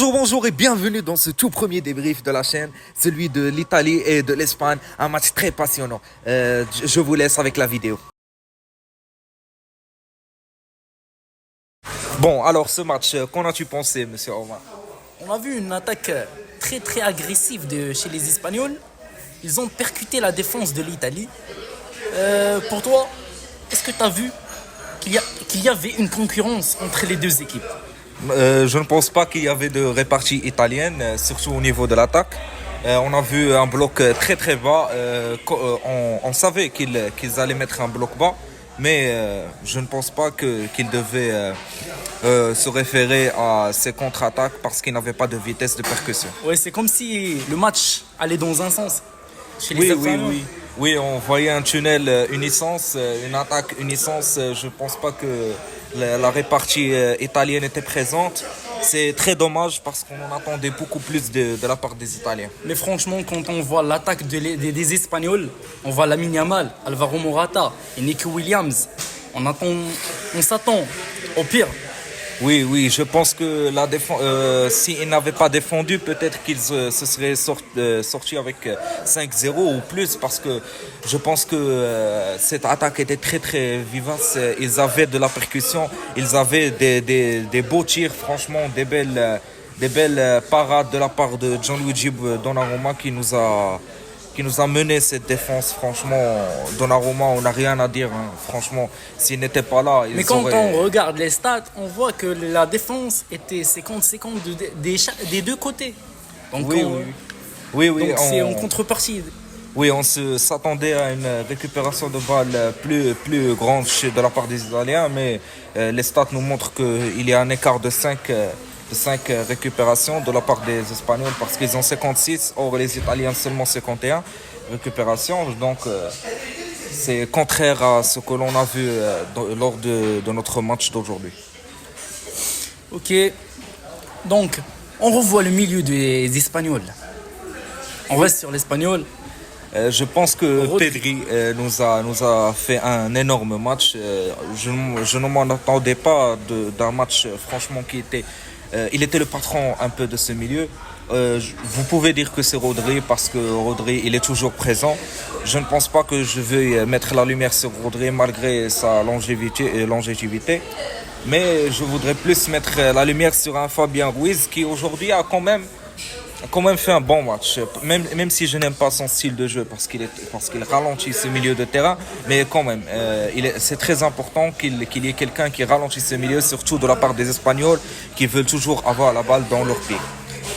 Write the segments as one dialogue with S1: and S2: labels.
S1: Bonjour, bonjour et bienvenue dans ce tout premier débrief de la chaîne, celui de l'Italie et de l'Espagne, un match très passionnant. Je vous laisse avec la vidéo. Bon, alors ce match, qu'en as-tu pensé, monsieur Omar?
S2: On a vu une attaque très agressive chez les Espagnols. Ils ont percuté la défense de l'Italie. Pour toi, est-ce que tu as vu qu'il y avait une concurrence entre les deux équipes?
S1: Je ne pense pas qu'il y avait de répartie italienne, surtout au niveau de l'attaque. On a vu un bloc très bas. On savait qu'ils allaient mettre un bloc bas, mais je ne pense pas qu'ils devaient se référer à ces contre-attaques parce qu'ils n'avaient pas de vitesse de percussion.
S2: Ouais, c'est comme si le match allait dans un sens chez les
S1: Oui,
S2: Espagnols.
S1: oui, on voyait un tunnel unisens, une attaque unisens. Je ne pense pas que la répartie italienne était présente. C'est très dommage parce qu'on en attendait beaucoup plus de la part des Italiens.
S2: Mais franchement, quand on voit l'attaque des Espagnols, on voit Lamine Yamal, Alvaro Morata et Nico Williams. On s'attend au pire.
S1: Oui, je pense que s'ils n'avaient pas défendu, peut-être qu'ils se seraient sortis avec 5-0 ou plus, parce que je pense que cette attaque était très vivace. Ils avaient de la percussion, ils avaient des beaux tirs, franchement, des belles parades de la part de Gianluigi Donnarumma qui nous a mené cette défense. Franchement, Donnarumma, on n'a rien à dire, hein. Franchement, s'il n'était pas là,
S2: Mais quand on regarde les stats, on voit que la défense était 50-50 des deux côtés. Donc
S1: oui,
S2: c'est en contrepartie.
S1: Oui, on s'attendait à une récupération de balles plus grande de la part des Italiens, mais les stats nous montrent qu'il y a un écart de 5 récupérations de la part des Espagnols parce qu'ils ont 56, or les Italiens seulement 51 récupérations. Donc c'est contraire à ce que l'on a vu lors de notre match d'aujourd'hui.
S2: Ok, donc on revoit le milieu des Espagnols. On reste sur l'Espagnol.
S1: Je pense que Pedri nous a fait un énorme match. Je ne m'en attendais pas d'un match franchement qui était... il était le patron un peu de ce milieu. Vous pouvez dire que c'est Rodri parce que Rodri il est toujours présent. Je ne pense pas que je vais mettre la lumière sur Rodri malgré sa longévité. Mais je voudrais plus mettre la lumière sur un Fabien Ruiz qui aujourd'hui a quand même fait un bon match, même si je n'aime pas son style de jeu parce qu'il ralentit ce milieu de terrain, mais quand même, c'est très important qu'il y ait quelqu'un qui ralentisse ce milieu, surtout de la part des Espagnols qui veulent toujours avoir la balle dans leur pied.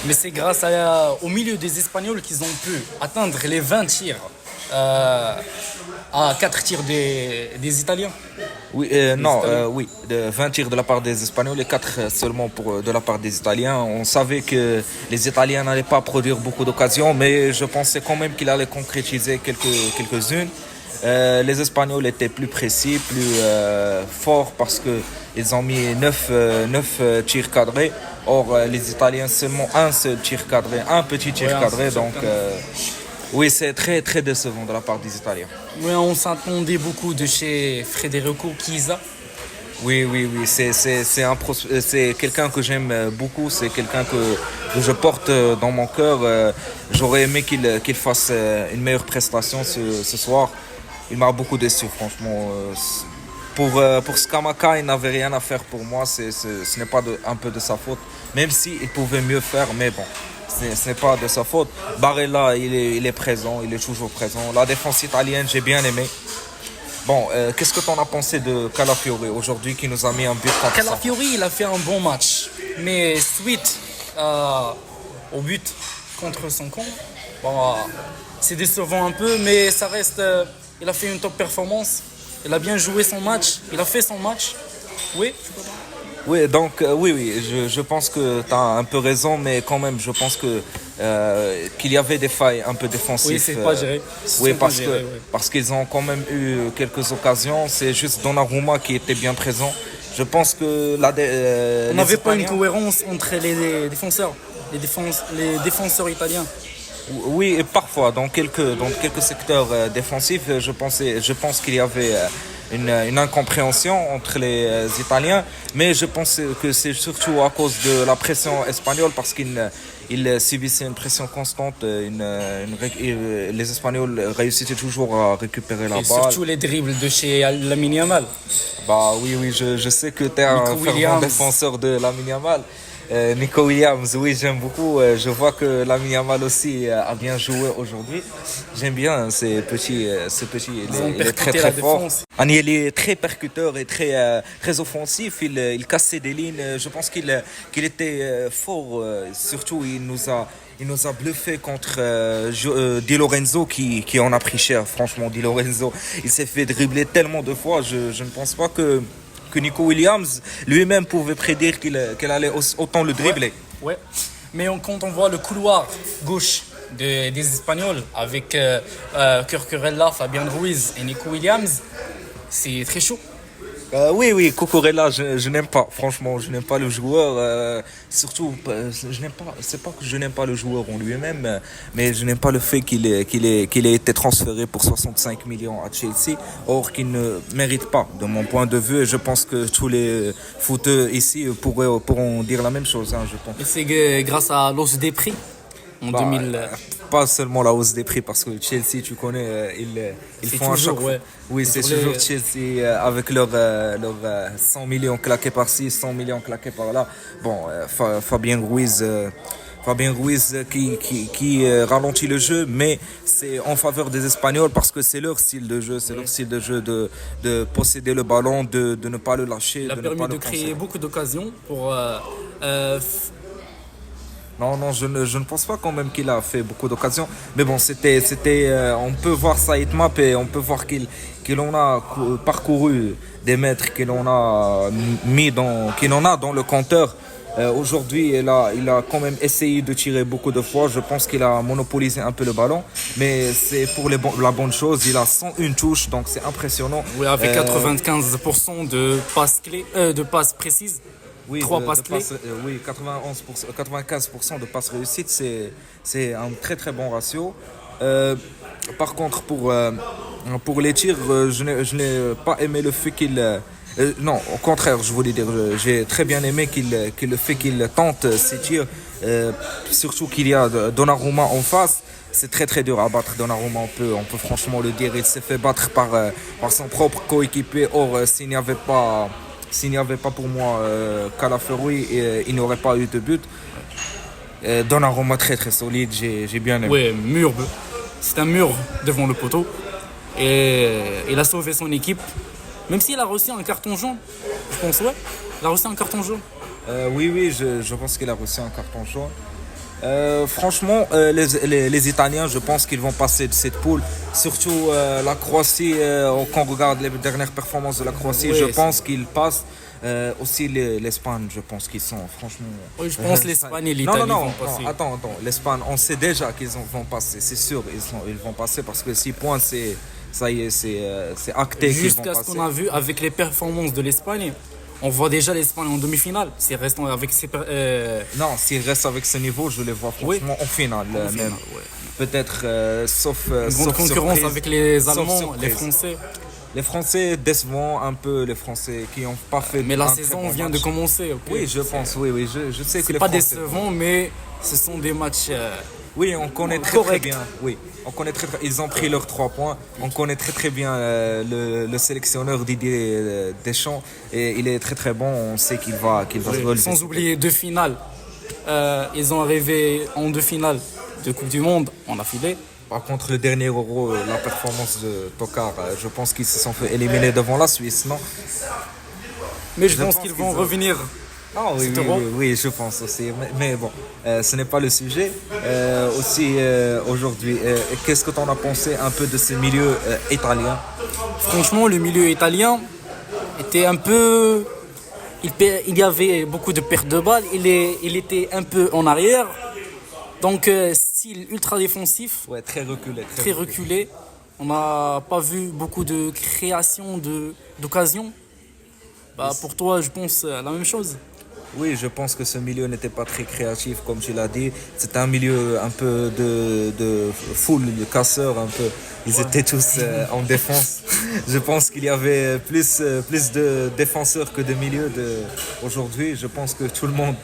S2: Mais c'est grâce au milieu des Espagnols qu'ils ont pu atteindre les 20 tirs à 4 tirs des Italiens.
S1: Oui, oui, 20 tirs de la part des Espagnols et 4 seulement de la part des Italiens. On savait que les Italiens n'allaient pas produire beaucoup d'occasions, mais je pensais quand même qu'il allait concrétiser quelques-unes. Les Espagnols étaient plus précis, plus forts parce qu'ils ont mis 9 tirs cadrés. Or, les Italiens seulement un seul tir cadré, un petit tir cadré. Donc, oui, c'est très décevant de la part des Italiens.
S2: Oui, on s'attendait beaucoup de chez Federico Chiesa.
S1: Oui, c'est quelqu'un que j'aime beaucoup, c'est quelqu'un que je porte dans mon cœur. J'aurais aimé qu'il fasse une meilleure prestation ce soir. Il m'a beaucoup déçu, franchement. Pour Scamacca, il n'avait rien à faire pour moi. Ce n'est pas un peu de sa faute, même s'il pouvait mieux faire, mais bon. Ce n'est pas de sa faute. Barella, il est présent, il est toujours présent. La défense italienne, j'ai bien aimé. Bon, qu'est-ce que tu en as pensé de Calafiori aujourd'hui qui nous a mis un but contre
S2: Calafiori, il a fait un bon match. Mais suite au but contre son camp, c'est décevant un peu, mais ça reste... il a fait une top performance. Il a bien joué son match. Il a fait son match. Oui.
S1: Oui, donc je pense que tu as un peu raison, mais quand même, je pense qu'il y avait des failles un peu défensives.
S2: Oui, c'est pas géré.
S1: Oui, parce qu'ils ont quand même eu quelques occasions. C'est juste Donnarumma qui était bien présent. Je pense que
S2: on n'avait pas une cohérence entre les défenseurs, les défenseurs italiens.
S1: Oui, et parfois dans quelques secteurs défensifs, je pense qu'il y avait une incompréhension entre les Italiens, mais je pense que c'est surtout à cause de la pression espagnole parce qu'ils subissaient une pression constante. Les Espagnols réussissaient toujours à récupérer la
S2: Et
S1: balle.
S2: surtout les dribbles de chez Lamine Yamal.
S1: Bah oui, je sais que tu es un fervent défenseur de Lamine Yamal. Nico Williams, oui, j'aime beaucoup. Je vois que Lamine Yamal aussi a bien joué aujourd'hui. J'aime bien ces petits, il est très très fort. Il est très percuteur et très offensif. Il cassait des lignes. Je pense qu'il était fort. Surtout, il nous a bluffé contre Di Lorenzo qui en a pris cher. Franchement, Di Lorenzo, il s'est fait dribbler tellement de fois. Je ne pense pas que Nico Williams lui-même pouvait prédire qu'il allait autant le dribbler.
S2: Ouais. Mais quand on voit le couloir gauche des Espagnols avec Cucurella, Fabian Ruiz et Nico Williams, c'est très chaud.
S1: Oui, Cucurella, je n'aime pas. Franchement, je n'aime pas le joueur. Surtout, je n'aime pas. C'est pas que je n'aime pas le joueur en lui-même, mais je n'aime pas le fait qu'il ait été transféré pour 65 millions à Chelsea, or qu'il ne mérite pas, de mon point de vue. Et je pense que tous les footeux ici pourront dire la même chose. Je pense.
S2: Et c'est grâce à l'hausse des prix. En 2000...
S1: Pas seulement la hausse des prix, parce que Chelsea, tu connais, ils font à chaque fois.
S2: Ouais.
S1: Oui, c'est toujours Chelsea avec leurs 100 millions claqués par-ci, 100 millions claqués par-là. Bon, Fabien Ruiz qui ralentit le jeu, mais c'est en faveur des Espagnols parce que c'est leur style de jeu, leur style de jeu de posséder le ballon, de ne pas le lâcher.
S2: Il a permis de créer beaucoup d'occasions pour...
S1: Non, je ne pense pas quand même qu'il a fait beaucoup d'occasions. Mais bon, on peut voir sa hitmap et on peut voir qu'il en a parcouru des mètres, qu'il en a dans le compteur. Aujourd'hui, il a quand même essayé de tirer beaucoup de fois. Je pense qu'il a monopolisé un peu le ballon. Mais c'est pour la bonne chose. Il a 101 touches, donc c'est impressionnant.
S2: Oui, avec 95% de passes précises.
S1: Oui,
S2: 3 passes clés.
S1: Oui, 95% de passes réussites, c'est un très très bon ratio. Par contre, pour les tirs, je n'ai pas aimé le fait qu'il... non, au contraire, je voulais dire, j'ai très bien aimé le fait qu'il tente ses tirs, surtout qu'il y a Donnarumma en face. C'est très très dur à battre Donnarumma, on peut franchement le dire. Il s'est fait battre par son propre coéquipier. Or, s'il n'y avait pas pour moi Calafiori, il n'aurait pas eu de but. Donnarumma très très solide, j'ai bien aimé.
S2: Oui, c'est un mur devant le poteau. Et il a sauvé son équipe. Même s'il a reçu un carton jaune, je pense, ouais. Il a reçu un carton jaune.
S1: Oui, je pense qu'il a reçu un carton jaune. Franchement, les Italiens, je pense qu'ils vont passer de cette poule. Surtout la Croatie, quand on regarde les dernières performances de la Croatie, je pense qu'ils passent. Aussi l'Espagne, je pense qu'ils sont franchement...
S2: Oui, je pense l'Espagne et l'Italie vont passer.
S1: Non, attends, l'Espagne, on sait déjà qu'ils vont passer, c'est sûr, ils vont passer parce que 6 points, ça y est, c'est acté qu'ils vont passer.
S2: Jusqu'à ce qu'on a vu avec les performances de l'Espagne, on voit déjà l'Espagne en demi-finale. S'ils restent avec
S1: Non, s'ils restent avec ce niveau, je les vois franchement en finale. Même. Ouais. Peut-être, sauf
S2: concurrence surprise, avec les Allemands, les Français.
S1: Les Français décevant un peu, les Français qui n'ont pas fait.
S2: Mais la saison vient de commencer. Okay.
S1: Oui, je pense, oui, je sais que les
S2: pas
S1: Français...
S2: décevant, mais ce sont des matchs...
S1: Oui, on connaît très bien. Oui, on connaît ils ont pris leurs 3 points. On connaît très bien le sélectionneur Didier Deschamps et il est très très bon. On sait qu'il va se relever.
S2: Sans oublier 2 finales. Ils ont arrivé en 2 finales de Coupe du Monde en affilée.
S1: Par contre, le dernier Euro, la performance de Tokar, je pense qu'ils se sont fait éliminer devant la Suisse, non?
S2: Mais je pense qu'ils vont revenir.
S1: Ah oui, je pense aussi. Mais bon, ce n'est pas le sujet. Aujourd'hui, qu'est-ce que tu en as pensé un peu de ce milieu italien?
S2: Franchement, le milieu italien était un peu... Il y avait beaucoup de pertes de balles. Il était un peu en arrière. Donc, style ultra défensif.
S1: Ouais, très reculé.
S2: Très reculé. On n'a pas vu beaucoup de création d'occasions. Pour toi, je pense la même chose.
S1: Oui, je pense que ce milieu n'était pas très créatif, comme tu l'as dit. C'était un milieu un peu de foule, de casseurs, un peu. Ils étaient tous en défense. Je pense qu'il y avait plus de défenseurs que de milieux aujourd'hui. Je pense que tout le monde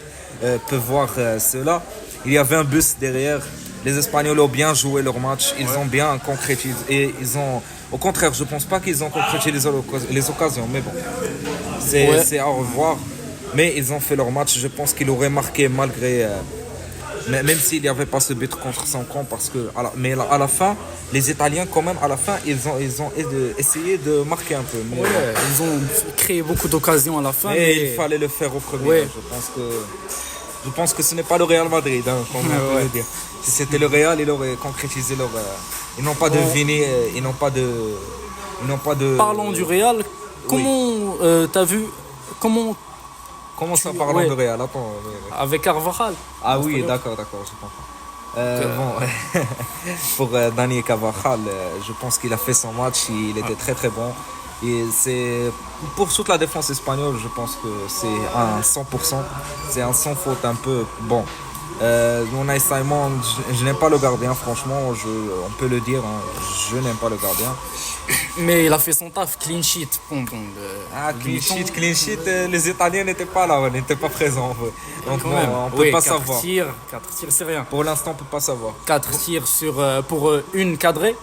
S1: peut voir cela. Il y avait un bus derrière. Les Espagnols ont bien joué leur match. Ils ont bien concrétisé. Et au contraire, je pense pas qu'ils ont concrétisé les occasions. Mais bon, c'est à revoir. Mais ils ont fait leur match. Je pense qu'ils auraient marqué malgré. Même s'il n'y avait pas ce but contre son camp. Mais à la fin, les Italiens, quand même, à la fin, ils ont essayé de marquer un peu. Mais,
S2: ils ont créé beaucoup d'occasions à la fin.
S1: Mais il fallait le faire au premier. Je pense que ce n'est pas le Real Madrid, hein, comme on peut le dire. Si c'était le Real, ils auraient concrétisé leur. Ils n'ont pas deviné. Ils n'ont pas de.
S2: Parlons du Real. Comment t'as vu
S1: Comment ça, parlons de Real? Attends.
S2: Avec Carvajal.
S1: Ah oui, d'accord, je comprends. Bon, pour Dani Carvajal, je pense qu'il a fait son match. Il était très très bon. Et c'est pour toute la défense espagnole, je pense que c'est un 100%. C'est un sans faute un peu. Bon, Unai Simon, je n'aime pas le gardien, franchement, on peut le dire, hein, je n'aime pas le gardien.
S2: Mais il a fait son taf, clean sheet.
S1: Clean sheet, les Italiens n'étaient pas là, n'étaient pas présents. Donc on ne peut pas savoir.
S2: 4 tirs, c'est rien.
S1: Pour l'instant, on ne peut pas savoir.
S2: 4 tirs pour une cadrée.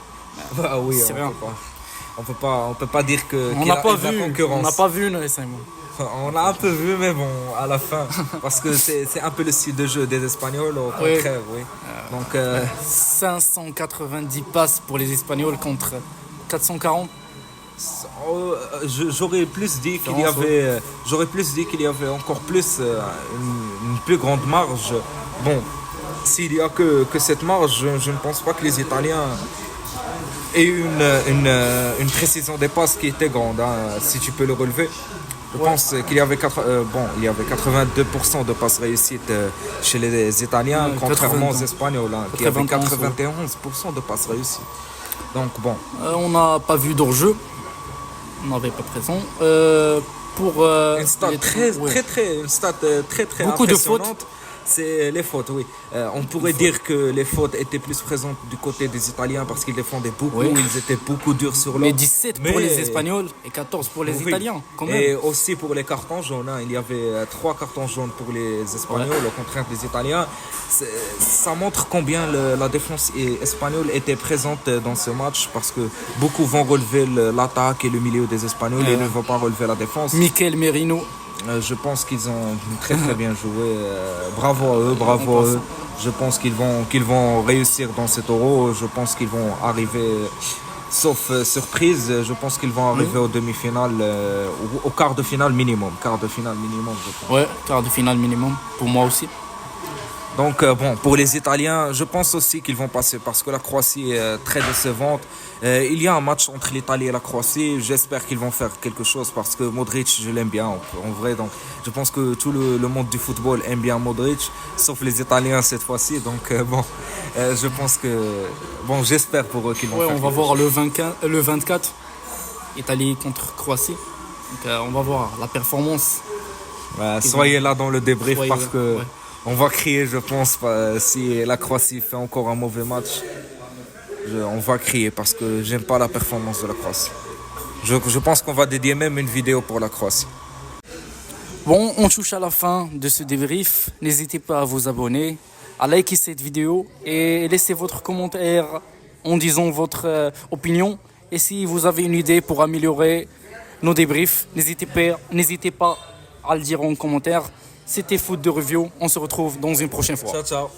S1: Bah oui,
S2: c'est rien.
S1: On peut pas dire
S2: on n'a pas vu. On n'a pas vu Unai Simon.
S1: On l'a un peu vu, mais bon, à la fin, parce que c'est un peu le style de jeu des Espagnols, au contraire, oui. Donc
S2: 590 passes pour les Espagnols contre 440.
S1: J'aurais plus dit qu'il y avait encore plus une plus grande marge. Bon, s'il y a que cette marge, je ne pense pas que les Italiens aient une précision des passes qui était grande, hein, si tu peux le relever. Je pense qu'il y avait 82% de passes réussites chez les Italiens, contrairement aux Espagnols, hein, qui avaient 91% de passes réussites. Donc bon.
S2: On n'a pas vu d'hors-jeu. On n'avait pas présent. Pour
S1: une stat très
S2: beaucoup de
S1: impressionnante.
S2: fautes.
S1: C'est les fautes, oui. On pourrait dire que les fautes étaient plus présentes du côté des Italiens parce qu'ils défendaient beaucoup, ils étaient beaucoup durs sur l'homme.
S2: Mais 17 pour les Espagnols et 14 pour les Italiens, quand même.
S1: Et aussi pour les cartons jaunes, hein. Il y avait 3 cartons jaunes pour les Espagnols, au contraire des Italiens. Ça montre combien la défense espagnole était présente dans ce match parce que beaucoup vont relever l'attaque et le milieu des Espagnols et ne vont pas relever la défense.
S2: Mikel Merino.
S1: Je pense qu'ils ont très très bien joué. Bravo à eux. Je pense qu'ils vont réussir dans cet Euro. Je pense qu'ils vont arriver, sauf surprise, je pense qu'ils vont arriver aux demi-finales, au quart de finale minimum. Quart de finale minimum, je pense.
S2: Ouais, quart de finale minimum, pour moi aussi.
S1: Donc bon, pour les Italiens, je pense aussi qu'ils vont passer parce que la Croatie est très décevante. Il y a un match entre l'Italie et la Croatie. J'espère qu'ils vont faire quelque chose parce que Modric, je l'aime bien en vrai. Donc je pense que tout le monde du football aime bien Modric, sauf les Italiens cette fois-ci. Donc je pense que j'espère pour eux qu'ils vont faire
S2: on va voir le 24, Italie contre Croatie. Donc on va voir la performance.
S1: Soyez là dans le débrief parce que on va crier, je pense, si la Croatie fait encore un mauvais match. On va crier parce que j'aime pas la performance de la Croatie. Je pense qu'on va dédier même une vidéo pour la Croatie.
S2: Bon, on touche à la fin de ce débrief. N'hésitez pas à vous abonner, à liker cette vidéo et laisser votre commentaire en disant votre opinion. Et si vous avez une idée pour améliorer nos débriefs, n'hésitez pas à le dire en commentaire. C'était Foot de Review. On se retrouve dans une prochaine fois.
S1: Ciao, ciao.